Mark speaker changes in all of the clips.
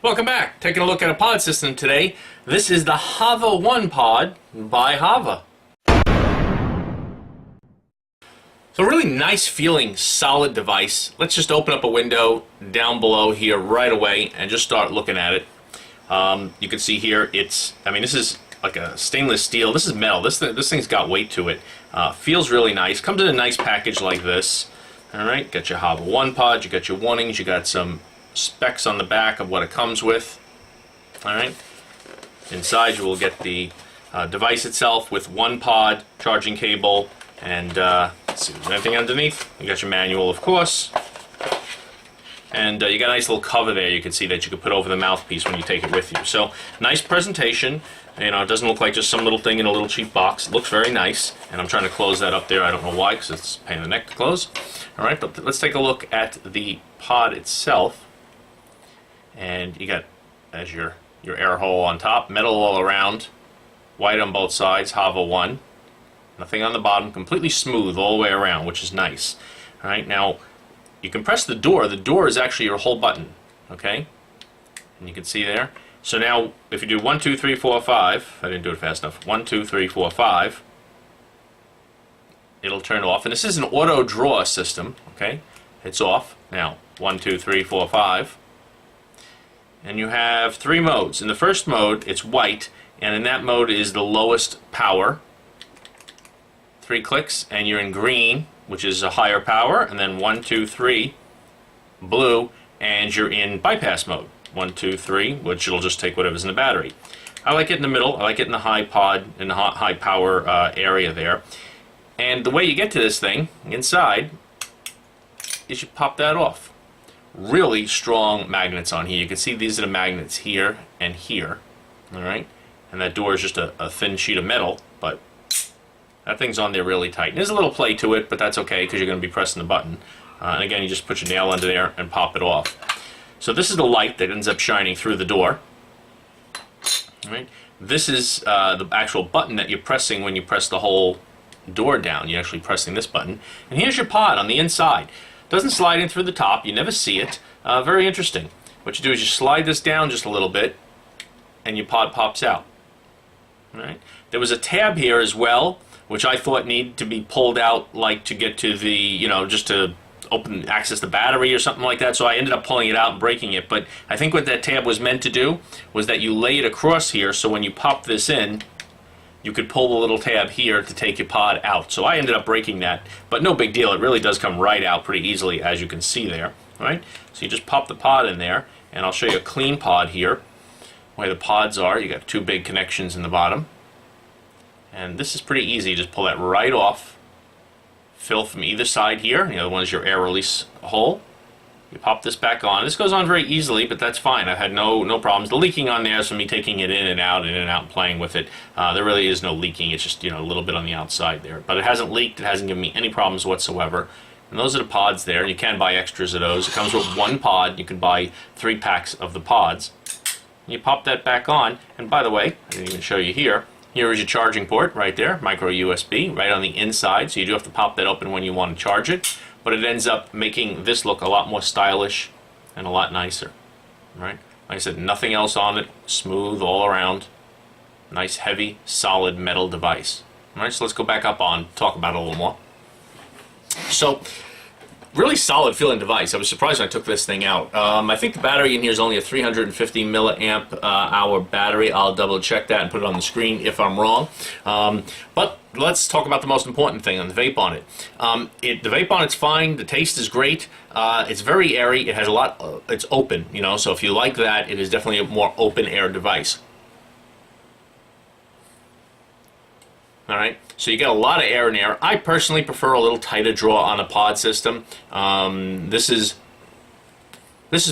Speaker 1: Welcome back. Taking a look at a pod system today. This is the HAVA One Pod by HAVA. So really nice feeling, solid device. Let's just open up a window down below here right away and just start looking at it. You can see here this is like a stainless steel. This is metal. This thing's got weight to it. Feels really nice. Comes in a nice package like this. Alright, got your HAVA One Pod, you got your warnings, you got some specs on the back of what it comes with. Alright, inside you will get the device itself with one pod, charging cable, and let's see, there's anything underneath. You got your manual, of course, and you got a nice little cover there you can see that you could put over the mouthpiece when you take it with you. So nice presentation. You know, it doesn't look like just some little thing in a little cheap box. It looks very nice, and I'm trying to close that up there. I don't know why, because it's a pain in the neck to close. Alright, but let's take a look at the pod itself. And you got, as your air hole on top, metal all around, white on both sides, HAVA One. Nothing on the bottom, completely smooth all the way around, which is nice. Alright, now you can press the door. The door is actually your whole button, okay? And you can see there. So now, if you do 1, 2, 3, 4, 5, I didn't do it fast enough. 1, 2, 3, 4, 5. It'll turn off, and this is an auto draw system, okay? It's off. Now, 1, 2, 3, 4, 5. And you have 3 modes. In the first mode, it's white, and in that mode is the lowest power. 3 clicks, and you're in green, which is a higher power, and then 1, 2, 3, blue, and you're in bypass mode. 1, 2, 3, which it'll just take whatever's in the battery. I like it in the middle. I like it in the high pod, in the high power area there. And the way you get to this thing inside is you pop that off. Really strong magnets on here. You can see these are the magnets here and here. Alright? And that door is just a thin sheet of metal, but that thing's on there really tight. And there's a little play to it, but that's okay because you're going to be pressing the button. And again, you just put your nail under there and pop it off. So this is the light that ends up shining through the door. Alright? This is the actual button that you're pressing when you press the whole door down. You're actually pressing this button. And here's your pod on the inside. Doesn't slide in through the top. You never see it. Very interesting. What you do is you slide this down just a little bit, and your pod pops out. Alright? There was a tab here as well, which I thought needed to be pulled out, like to get to the, just to access the battery or something like that, so I ended up pulling it out and breaking it. But I think what that tab was meant to do was that you lay it across here, so when you pop this in, you could pull the little tab here to take your pod out. So I ended up breaking that, but no big deal. It really does come right out pretty easily, as you can see there. Right? So you just pop the pod in there, and I'll show you a clean pod here, where the pods are. You got 2 big connections in the bottom. And this is pretty easy. Just pull that right off. Fill from either side here. The other one is your air release hole. You pop this back on. This goes on very easily, but that's fine. I've had no problems. The leaking on there is from me taking it in and out and playing with it. There really is no leaking. It's just a little bit on the outside there. But it hasn't leaked. It hasn't given me any problems whatsoever. And those are the pods there. You can buy extras of those. It comes with 1 pod. You can buy 3 packs of the pods. You pop that back on. And by the way, I didn't even show you here. Here is your charging port right there, micro USB, right on the inside. So you do have to pop that open when you want to charge it. But it ends up making this look a lot more stylish and a lot nicer. Right? Like I said, nothing else on it. Smooth all around. Nice, heavy, solid metal device. Alright, so let's go back up on, talk about it a little more. So, really solid feeling device. I was surprised when I took this thing out. I think the battery in here is only a 350 milliamp hour battery. I'll double check that and put it on the screen if I'm wrong. But let's talk about the most important thing, on the vape on it. The vape on it's fine. The taste is great. It's very airy. It has a lot. It's open, so if you like that, it is definitely a more open air device. Alright, so you get a lot of air in there. I personally prefer a little tighter draw on a pod system. This is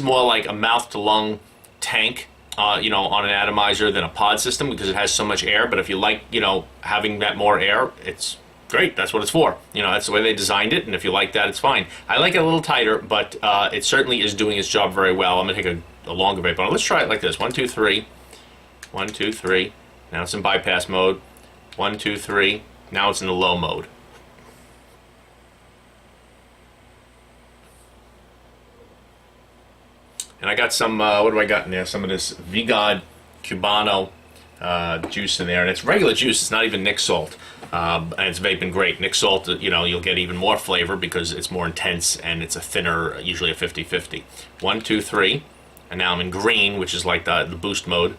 Speaker 1: more like a mouth-to-lung tank, on an atomizer than a pod system because it has so much air. But if you like, having that more air, it's great. That's what it's for. That's the way they designed it, and if you like that, it's fine. I like it a little tighter, but it certainly is doing its job very well. I'm going to take a longer vape on it. Let's try it like this. 1, 2, 3. 1, 2, 3. Now it's in bypass mode. 1, 2, 3. Now it's in the low mode. And And I got some, what do I got in there? Some of this Vigod Cubano juice in there, and it's regular juice. It's not even Nic Salt, and it's vaping great. Nic Salt, you know, you'll get even more flavor because it's more intense and it's a thinner, usually a 50-50. 1, 2, 3, and now I'm in green, which is like the boost mode.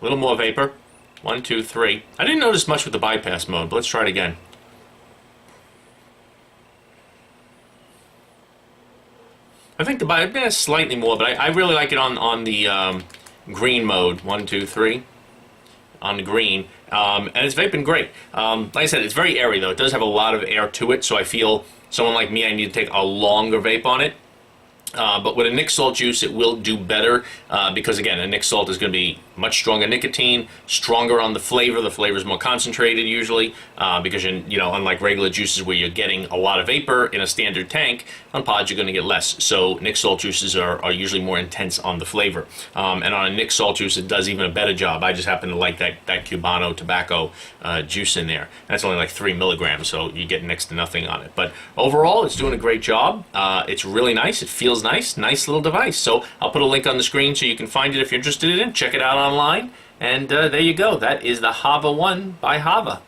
Speaker 1: A little more vapor. 1, 2, 3. I didn't notice much with the bypass mode, but let's try it again. I think the bypass slightly more, but I really like it on the green mode. 1, 2, 3. On the green. And it's vaping great. Like I said, it's very airy though. It does have a lot of air to it, so I feel someone like me, I need to take a longer vape on it. But with a Nic Salt juice, it will do better because, again, a Nic Salt is going to be much stronger nicotine, stronger on the flavor. The flavor is more concentrated usually because, you know, unlike regular juices where you're getting a lot of vapor in a standard tank, on pods you're going to get less. So Nic Salt juices are usually more intense on the flavor. And on a Nic Salt juice, it does even a better job. I just happen to like that Cubano tobacco juice in there. That's only like 3 milligrams, so you get next to nothing on it. But overall, it's doing a great job. It's really nice. It feels nice little device. So I'll put a link on the screen so you can find it if you're interested in it. Check it out online, and there you go. That is the HAVA One by HAVA.